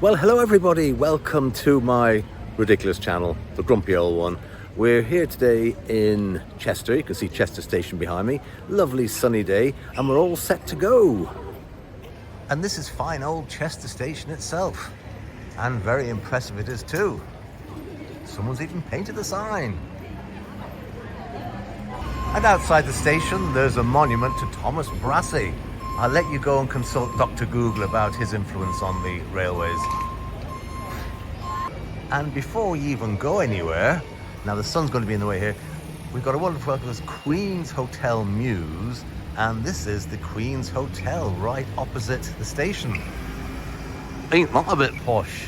Well, hello everybody, welcome to my ridiculous channel, the grumpy old one. We're here today in Chester. You can see Chester Station behind me. Lovely sunny day, and we're all set to go. And this is fine old Chester Station itself, and very impressive it is too. Someone's even painted a sign. And outside the station there's a monument to Thomas Brassey. I'll let you go and consult Dr. Google about his influence on the railways. And before we even go anywhere, now the sun's going to be in the way here, we've got a wonderful welcome to Queen's Hotel Mews, and this is the Queen's Hotel right opposite the station. Ain't that a bit posh?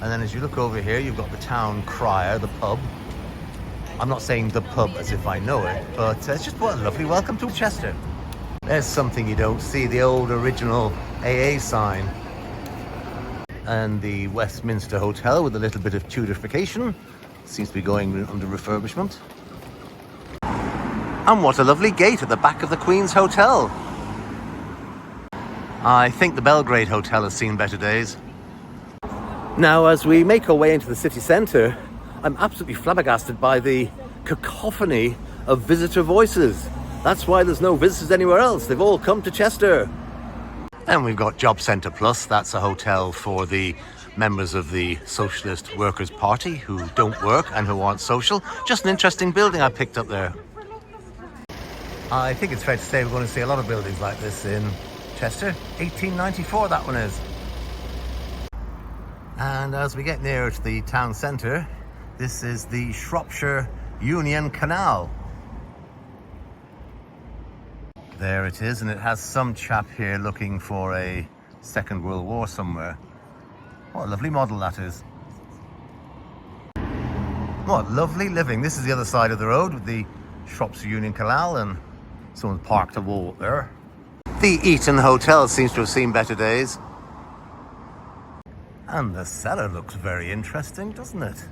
And then as you look over here, you've got the town crier, the pub. I'm not saying the pub as if I know it, but it's just what a lovely welcome to Chester. There's something you don't see, the old original AA sign. And the Westminster Hotel with a little bit of Tudorification. Seems to be going under refurbishment. And what a lovely gate at the back of the Queen's Hotel. I think the Belgrade Hotel has seen better days. Now, as we make our way into the city centre, I'm absolutely flabbergasted by the cacophony of visitor voices. That's why there's no visitors anywhere else. They've all come to Chester. And we've got Job Centre Plus. That's a hotel for the members of the Socialist Workers' Party who don't work and who aren't social. Just an interesting building I picked up there. I think it's fair to say we're going to see a lot of buildings like this in Chester. 1894 that one is. And as we get nearer to the town centre, this is the Shropshire Union Canal. There it is, and it has some chap here looking for a Second World War somewhere. What a lovely model that is. What lovely living. This is the other side of the road with the Shropshire Union Canal, and someone's parked a wall up there. The Eton Hotel seems to have seen better days. And the cellar looks very interesting, doesn't it?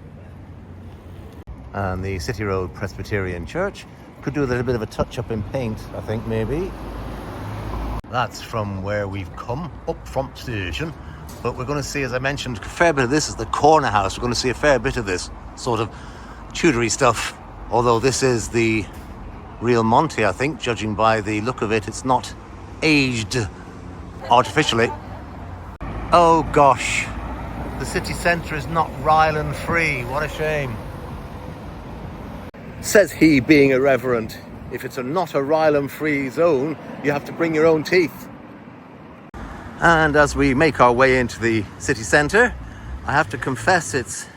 And the City Road Presbyterian Church could do with a little bit of a touch-up in paint, I think, maybe. That's from where we've come, up from station. But we're going to see, as I mentioned, a fair bit of this is the corner house. We're going to see a fair bit of this sort of Tudory stuff. Although this is the real Monty, I think, judging by the look of it. It's not aged artificially. Oh gosh, the city centre is not Ryland free. What a shame. Says he, being irreverent. If it's not a Ryland-free zone, you have to bring your own teeth. And as we make our way into the city centre, I have to confess it's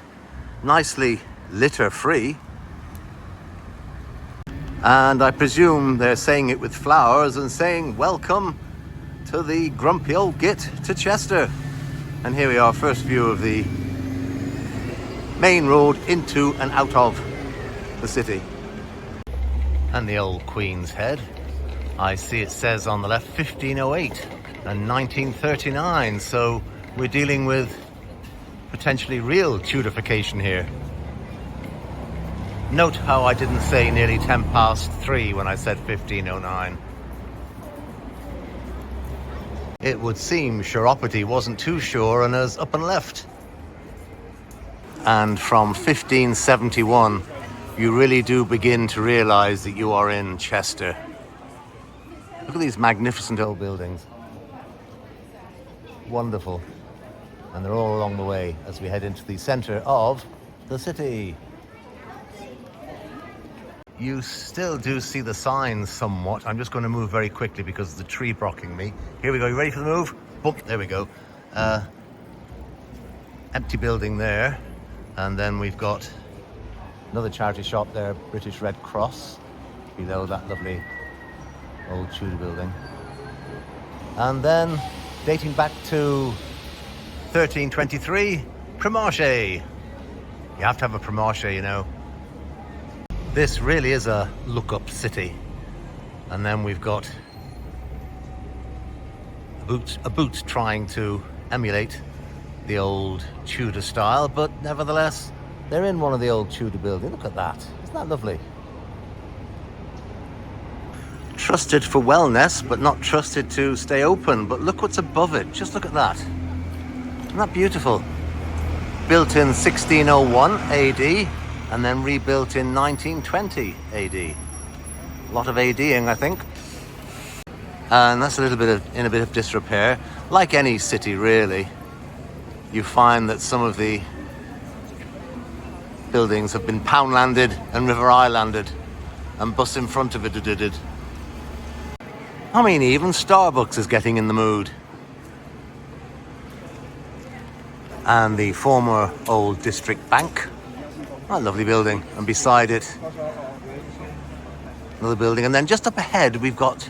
nicely litter-free. And I presume they're saying it with flowers and saying, welcome to the grumpy old git to Chester. And here we are, first view of the main road into and out of the city. And the old Queen's Head. I see it says on the left 1508 and 1939, so we're dealing with potentially real Tudorification here. Note how I didn't say nearly 3:10 when I said 1509. It would seem Chiropody wasn't too sure and is up and left. And from 1571 you really do begin to realise that you are in Chester. Look at these magnificent old buildings. Wonderful. And they're all along the way as we head into the centre of the city. You still do see the signs somewhat. I'm just going to move very quickly because of the tree blocking me. Here we go. You ready for the move? Boom. There we go. Empty building there. And then we've got another charity shop there, British Red Cross, below that lovely old Tudor building. And then, dating back to 1323, Premarché. You have to have a Premarché, you know. This really is a look-up city. And then we've got a boot trying to emulate the old Tudor style, but nevertheless, they're in one of the old Tudor buildings. Look at that. Isn't that lovely? Trusted for wellness, but not trusted to stay open. But look what's above it. Just look at that. Isn't that beautiful? Built in 1601 AD and then rebuilt in 1920 AD. A lot of ADing, I think. And that's in a bit of disrepair. Like any city, really, you find that some of the buildings have been poundlanded and river islanded, and bus in front of it did. I mean, even Starbucks is getting in the mood. And the former old district bank, a lovely building, and beside it another building, and then just up ahead we've got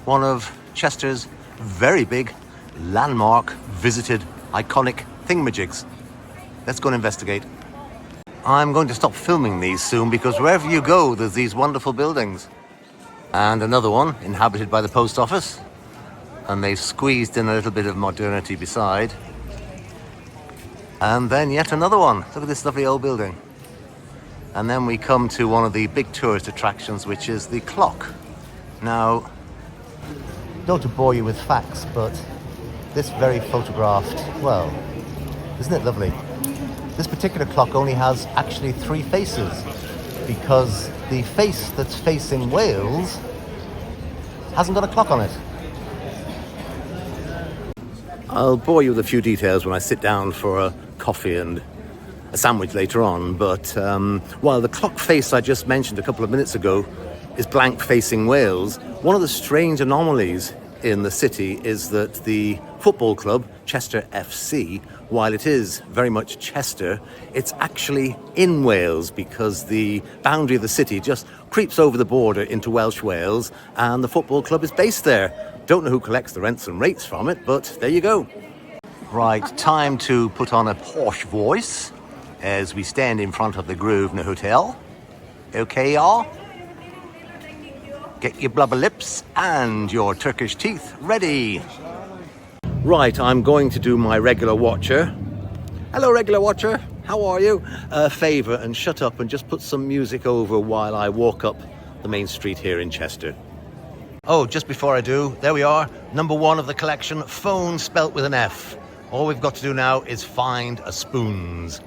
one of Chester's very big, landmark, visited, iconic thingamajigs. Let's go and investigate. I'm going to stop filming these soon because wherever you go there's these wonderful buildings. And another one inhabited by the post office, and they've squeezed in a little bit of modernity beside. And then yet another one. Look at this lovely old building. And then we come to one of the big tourist attractions, which is the clock. Now, not to bore you with facts, but this very photographed, well, isn't it lovely? This particular clock only has actually 3 faces, because the face that's facing Wales hasn't got a clock on it. I'll bore you with a few details when I sit down for a coffee and a sandwich later on, but while the clock face I just mentioned a couple of minutes ago is blank facing Wales, one of the strange anomalies in the city is that the football club, Chester FC, while it is very much Chester, it's actually in Wales because the boundary of the city just creeps over the border into Welsh Wales, and the football club is based there. Don't know who collects the rents and rates from it, but there you go. Right, time to put on a posh voice as we stand in front of the Grosvenor Hotel. Okay, y'all? Get your blubber lips and your Turkish teeth ready. Right, I'm going to do my regular watcher. Hello, regular watcher. How are you? A favour and shut up and just put some music over while I walk up the main street here in Chester. Oh, just before I do, there we are. Number 1 of the collection, phone spelt with an F. All we've got to do now is find a spoons.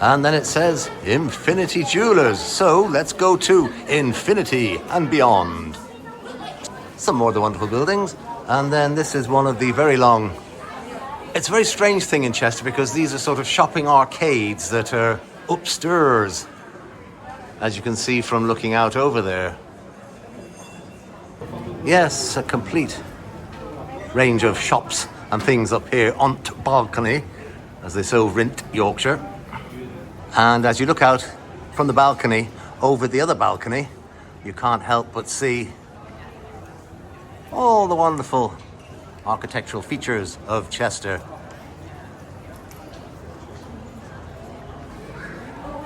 And then it says Infinity Jewelers. So let's go to infinity and beyond. Some more of the wonderful buildings. And then this is one of the very long... It's a very strange thing in Chester because these are sort of shopping arcades that are upstairs, as you can see from looking out over there. Yes, a complete range of shops and things up here on the balcony. as they say over in Yorkshire. And as you look out from the balcony over the other balcony, you can't help but see all the wonderful architectural features of Chester.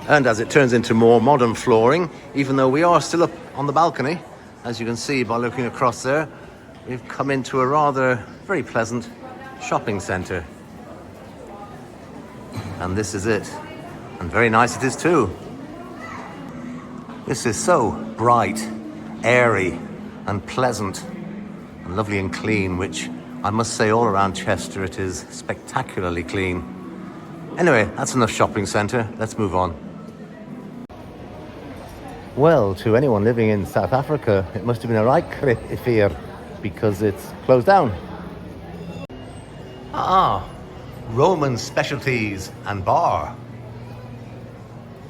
And as it turns into more modern flooring, even though we are still up on the balcony, as you can see by looking across there, we've come into a rather very pleasant shopping centre. And this is it. And very nice it is too. This is so bright, airy and pleasant and lovely and clean, which I must say all around Chester it is spectacularly clean. Anyway, that's enough shopping centre. Let's move on. Well, to anyone living in South Africa, it must have been a right fear because it's closed down. Roman specialties and bar.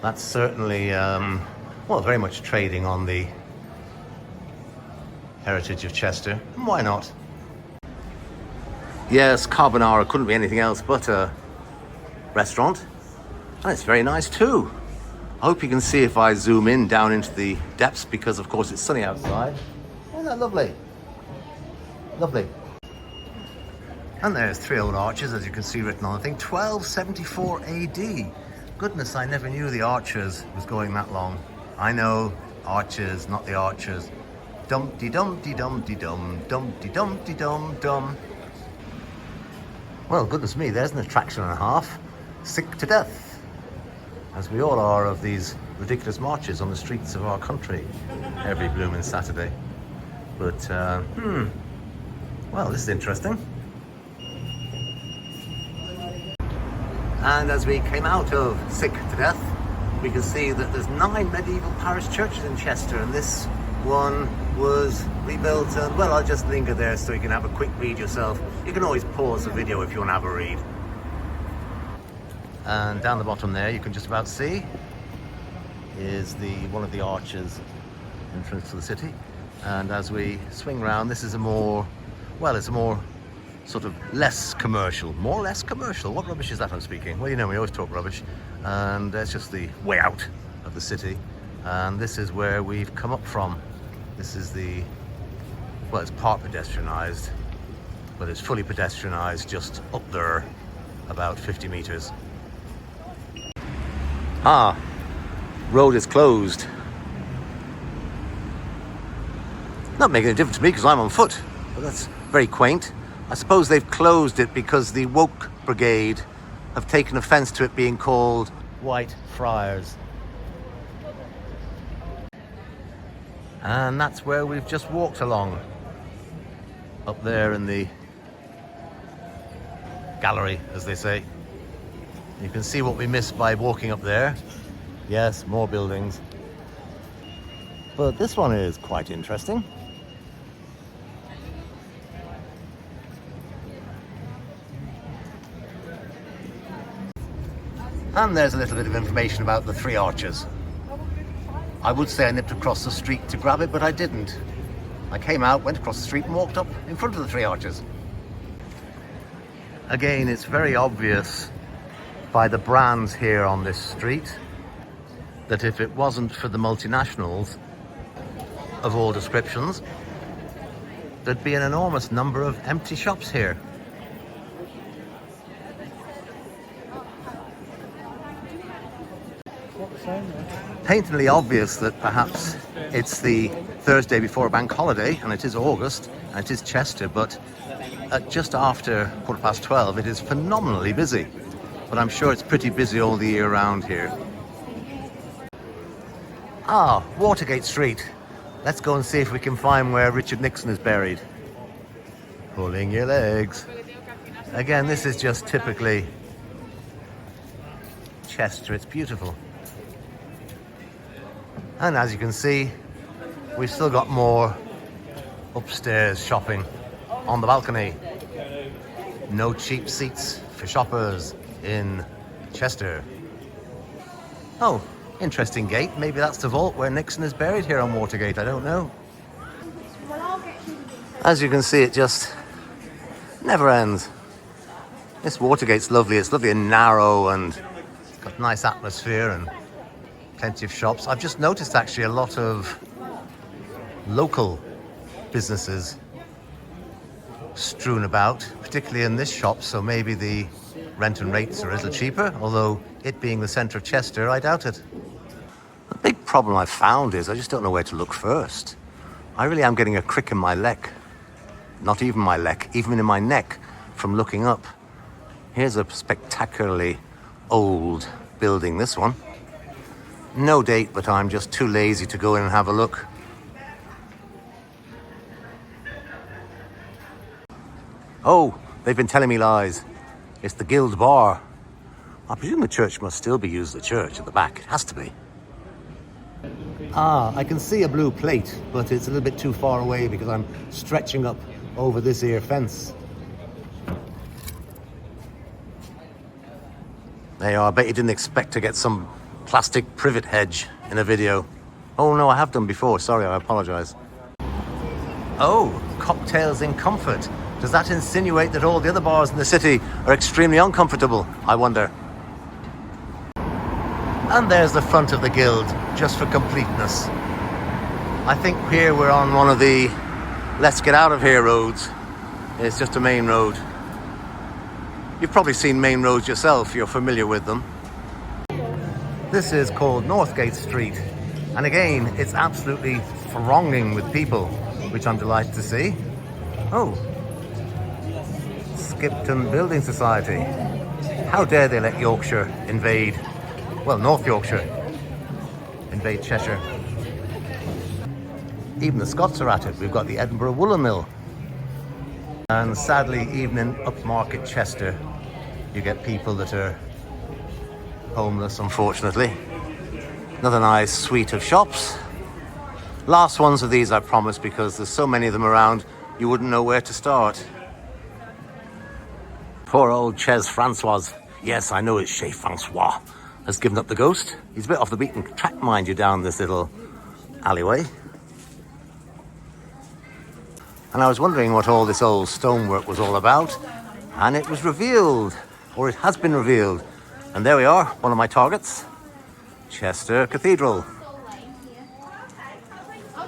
That's certainly, very much trading on the heritage of Chester. Why not? Yes, carbonara couldn't be anything else but a restaurant. And it's very nice too. I hope you can see if I zoom in down into the depths because, of course, it's sunny outside. Isn't that lovely? Lovely. And there's three old arches, as you can see written on the thing. 1274 AD. Goodness, I never knew the Archers was going that long. I know, archers, not the archers. Dum-de-dum-de-dum-de-dum, dum-de-dum-de-dum-dum. Well, goodness me, there's an attraction and a half. Sick to death, as we all are of these ridiculous marches on the streets of our country every blooming Saturday. But, well, this is interesting. And as we came out of Sick to Death, we can see that there's 9 medieval parish churches in Chester, and this one was rebuilt. And well, I'll just linger there so you can have a quick read yourself. You can always pause the video if you want to have a read. And down the bottom there, you can just about see is one of the arches entrance to the city. And as we swing round, this is it's a more sort of less commercial. What rubbish is that I'm speaking? Well, you know, we always talk rubbish. And it's just the way out of the city. And this is where we've come up from. This is it's part pedestrianised, but it's fully pedestrianised just up there, about 50 metres. Road is closed. Not making a difference to me because I'm on foot, but that's very quaint. I suppose they've closed it because the woke brigade have taken offence to it being called White Friars. And that's where we've just walked along. Up there in the gallery, as they say. You can see what we missed by walking up there. Yes, more buildings. But this one is quite interesting. And there's a little bit of information about the three arches. I would say I nipped across the street to grab it, but I didn't. I came out, went across the street and walked up in front of the three arches. Again, it's very obvious by the brands here on this street that if it wasn't for the multinationals of all descriptions, there'd be an enormous number of empty shops here. Painfully obvious that perhaps it's the Thursday before a bank holiday, and it is August, and it is Chester, but at just after 12:15 it is phenomenally busy. But I'm sure it's pretty busy all the year round here. Watergate Street. Let's go and see if we can find where Richard Nixon is buried. Pulling your legs. Again, this is just typically Chester. It's beautiful. And as you can see, we've still got more upstairs shopping on the balcony. No cheap seats for shoppers in Chester. Oh, interesting gate. Maybe that's the vault where Nixon is buried here on Watergate. I don't know. As you can see, it just never ends. This Watergate's lovely. It's lovely and narrow, and it's got nice atmosphere and plenty of shops. I've just noticed actually a lot of local businesses strewn about, particularly in this shop, so maybe the rent and rates are a little cheaper, although it being the centre of Chester, I doubt it. The big problem I've found is I just don't know where to look first. I really am getting a crick in my leg. Not even my leg, even in my neck from looking up. Here's a spectacularly old building, this one. No date, but I'm just too lazy to go in and have a look. Oh, they've been telling me lies. It's the Guild Bar. I presume the church must still be used as a church at the back. It has to be. Ah, I can see a blue plate, but it's a little bit too far away because I'm stretching up over this here fence. There you are. I bet you didn't expect to get some plastic privet hedge in a video. Oh no, I have done before. Sorry, I apologise. Oh, cocktails in comfort. Does that insinuate that all the other bars in the city are extremely uncomfortable, I wonder? And there's the front of the Guild, just for completeness. I think here we're on one of the let's get out of here roads. It's just a main road. You've probably seen main roads yourself, you're familiar with them. This is called Northgate Street. And again, it's absolutely thronging with people, which I'm delighted to see. Oh, Skipton Building Society. How dare they let Yorkshire invade, well, North Yorkshire invade Cheshire. Even the Scots are at it. We've got the Edinburgh Woolen Mill. And sadly, even in upmarket Chester, you get people that are homeless, unfortunately. Another nice suite of shops. Last ones of these, I promise, because there's so many of them around, you wouldn't know where to start. Poor old Ches Francois. Yes, I know it's Chez Francois. Has given up the ghost. He's a bit off the beaten track, mind you, down this little alleyway. And I was wondering what all this old stonework was all about. And it was revealed, or it has been revealed. And there we are, one of my targets. Chester Cathedral. A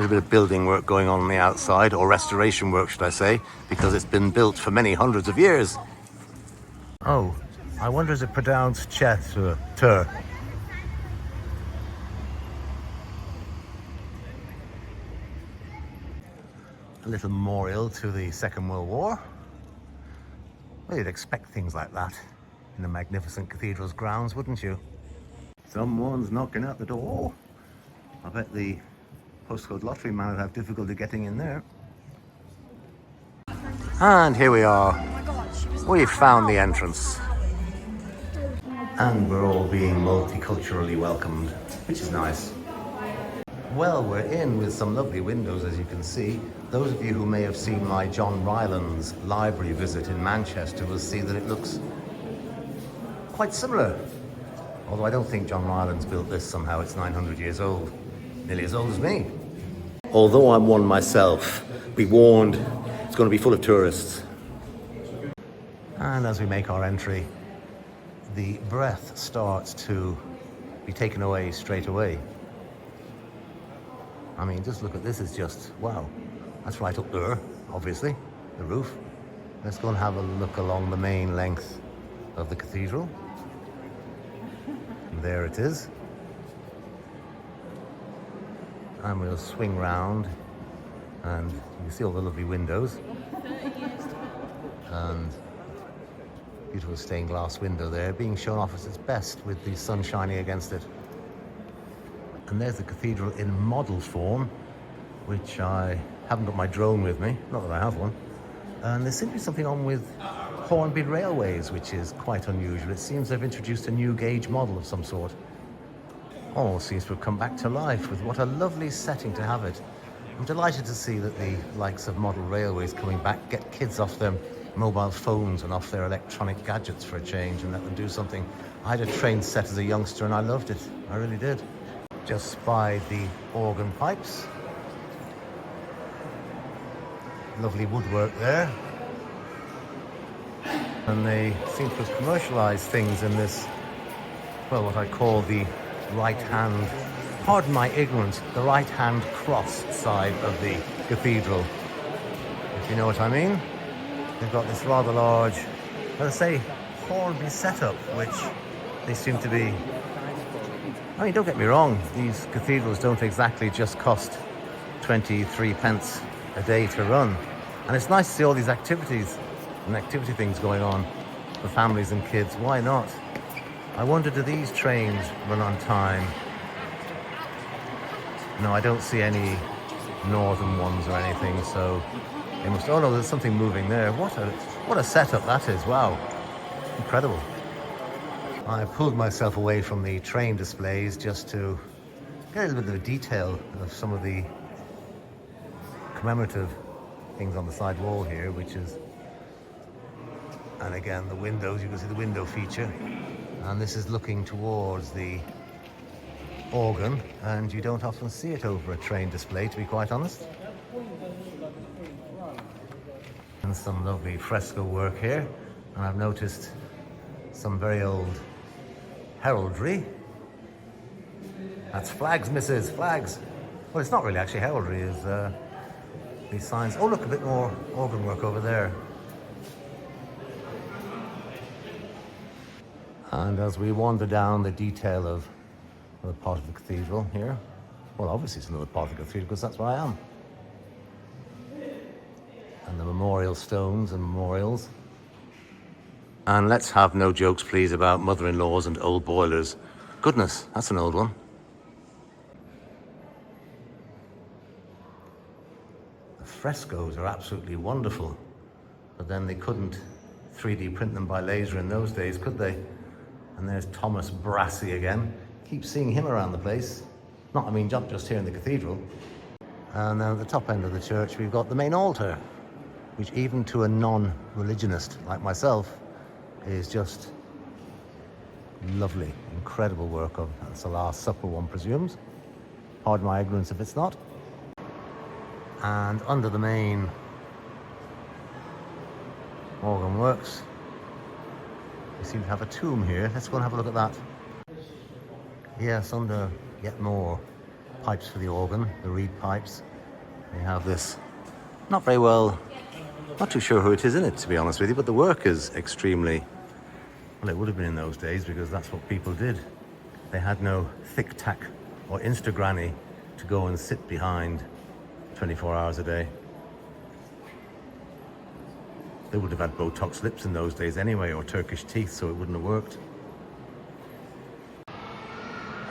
little bit of building work going on the outside, or restoration work, should I say, because it's been built for many hundreds of years. Oh, I wonder is it pronounced Chester? A little memorial to the Second World War. Well, you'd expect things like that in a magnificent cathedral's grounds, wouldn't you? Someone's knocking at the door. I bet the postcode lottery man would have difficulty getting in there. And here we are. We've found the entrance. And we're all being multiculturally welcomed, which is nice. Well, we're in with some lovely windows, as you can see. Those of you who may have seen my John Rylands library visit in Manchester will see that it looks quite similar. Although I don't think John Rylands built this somehow. It's 900 years old, nearly as old as me. Although I'm one myself, be warned, it's going to be full of tourists. And as we make our entry, the breath starts to be taken away straight away. I mean, just look at this, it's just, wow. That's right up there, obviously, the roof. Let's go and have a look along the main length of the cathedral. And there it is. And we'll swing round, and you can see all the lovely windows. And beautiful stained glass window there, being shown off at its best with the sun shining against it. And there's the cathedral in model form, which I haven't got my drone with me, not that I have one. And there seems to be something on with Hornby Railways, which is quite unusual. It seems they've introduced a new gauge model of some sort. All seems to have come back to life with what a lovely setting to have it. I'm delighted to see that the likes of model railways coming back get kids off their mobile phones and off their electronic gadgets for a change and let them do something. I had a train set as a youngster and I loved it. I really did. Just spied the organ pipes. Lovely woodwork there. And they seem to have commercialized things in this, well, what I call the right-hand, pardon my ignorance, the right-hand cross side of the cathedral, if you know what I mean. They've got this rather large, let's say, Hornby setup, which they seem to be. I mean, don't get me wrong, these cathedrals don't exactly just cost 23 pence a day to run. And it's nice to see all these activities and activity things going on for families and kids. Why not? I wonder, do these trains run on time? No, I don't see any northern ones or anything, so they must. Oh no, there's something moving there. What a setup that is. Wow, incredible. I pulled myself away from the train displays just to get a little bit of detail of some of the commemorative things on the side wall here, which is, and again, the windows, you can see the window feature, and this is looking towards the organ, and you don't often see it over a train display, to be quite honest. And some lovely fresco work here, and I've noticed some very old heraldry. That's flags, missus, flags. Well, it's not really actually heraldry, it's these signs. Oh, look, a bit more organ work over there. And as we wander down the detail of another part of the cathedral here, well, obviously it's another part of the cathedral because that's where I am. And the memorial stones and memorials. And let's have no jokes, please, about mother-in-laws and old boilers. Goodness, that's an old one. The frescoes are absolutely wonderful, but then they couldn't 3D print them by laser in those days, could they? And there's Thomas Brassey again. Keep seeing him around the place. Not just here in the cathedral. And then at the top end of the church, we've got the main altar, which even to a non-religionist like myself is just lovely. Incredible work of, that's the Last Supper, one presumes. Pardon my ignorance if it's not. And under the main organ works, we seem to have a tomb here. Let's go and have a look at that. Yes, under yet more pipes for the organ, the reed pipes. We have this, not very well, not too sure who it is in it, to be honest with you, but the work is extremely, well, it would have been in those days because that's what people did. They had no thick tack or Instagranny to go and sit behind 24 hours a day. They would have had Botox lips in those days anyway, or Turkish teeth, so it wouldn't have worked.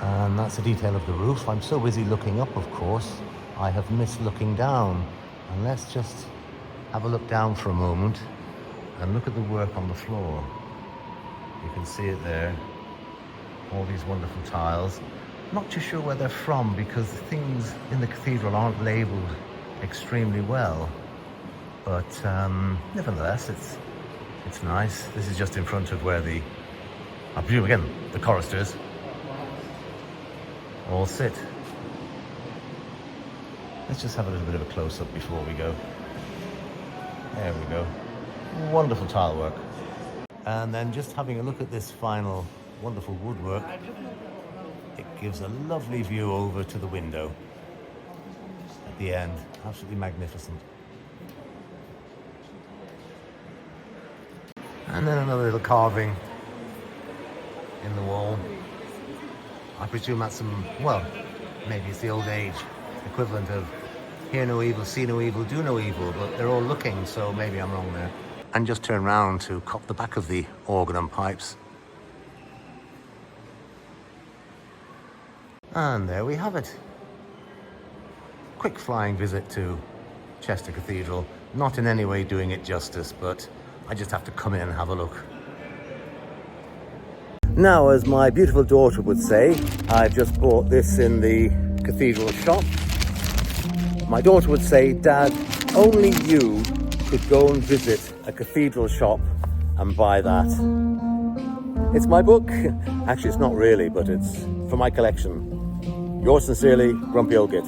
And that's a detail of the roof. I'm so busy looking up, of course, I have missed looking down. And let's just have a look down for a moment and look at the work on the floor. You can see it there, all these wonderful tiles. Not too sure where they're from because things in the cathedral aren't labelled extremely well. But nevertheless, it's nice. This is just in front of where I presume again, the choristers all sit. Let's just have a little bit of a close-up before we go. There we go. Wonderful tile work. And then just having a look at this final wonderful woodwork, it gives a lovely view over to the window at the end. Absolutely magnificent. And then another little carving in the wall. I presume that's some, well, maybe it's the old age equivalent of hear no evil, see no evil, do no evil, but they're all looking, so maybe I'm wrong there. And just turn round to cop the back of the organ and pipes. And there we have it. Quick flying visit to Chester Cathedral. Not in any way doing it justice, but I just have to come in and have a look. Now, as my beautiful daughter would say, I've just bought this in the cathedral shop. My daughter would say, Dad, only you could go and visit a cathedral shop and buy that. It's my book. Actually, it's not really, but it's for my collection. Yours sincerely, Grumpy Old Git.